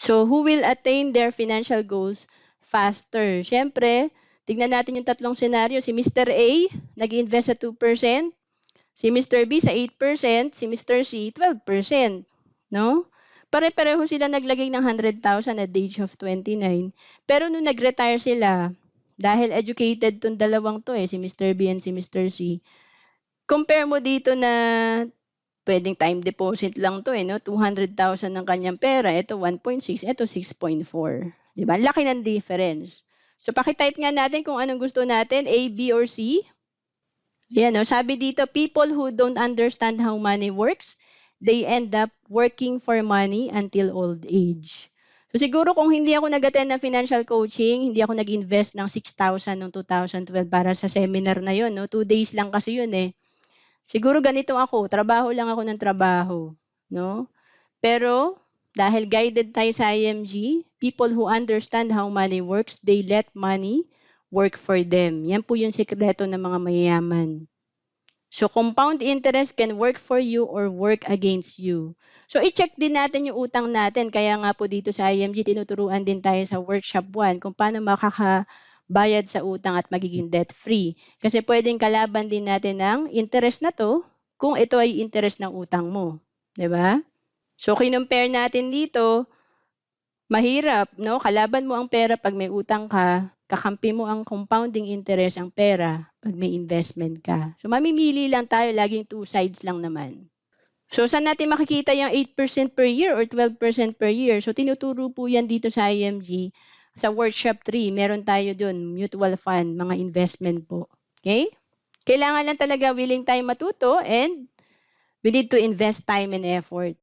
So, who will attain their financial goals faster? Siyempre, tignan natin yung tatlong senaryo. Si Mr. A, nag-invest sa 2%, si Mr. B sa 8%, si Mr. C 12%, no? Pare-pareho sila naglagay ng 100,000 at the age of 29. Pero nung nag-retire sila, dahil educated tong dalawang to si Mr. B and si Mr. C, compare mo dito na pwedeng time deposit lang to no? 200,000 ng kanyang pera, ito 1.6, ito 6.4. Di ba? Laki ng difference. So, pakitype nga natin kung anong gusto natin, A, B, or C. Yan, no? Sabi dito, people who don't understand how money works, they end up working for money until old age. So siguro kung hindi ako nag-attend ng financial coaching, hindi ako nag-invest ng 6,000 noong 2012 para sa seminar na yon, no? 2 days lang kasi yun Siguro ganito ako, trabaho lang ako ng trabaho, no? Pero dahil guided tayo sa IMG, people who understand how money works, they let money work for them. Yan po yung sikreto ng mga mayayaman. So, compound interest can work for you or work against you. So, i-check din natin yung utang natin. Kaya nga po dito sa IMG, tinuturuan din tayo sa workshop 1 kung paano makakabayad sa utang at magiging debt-free. Kasi pwedeng kalaban din natin ng interest na to kung ito ay interest ng utang mo. 'Di ba? So, kinumpare natin dito, mahirap, no? Kalaban mo ang pera pag may utang ka, kakampi mo ang compounding interest ang pera pag may investment ka. So, mamimili lang tayo, laging two sides lang naman. So, saan natin makikita yung 8% per year or 12% per year? So, tinuturo po yan dito sa IMG. Sa workshop 3, meron tayo dun, mutual fund, mga investment po. Okay? Kailangan lang talaga willing tayo matuto and we need to invest time and effort.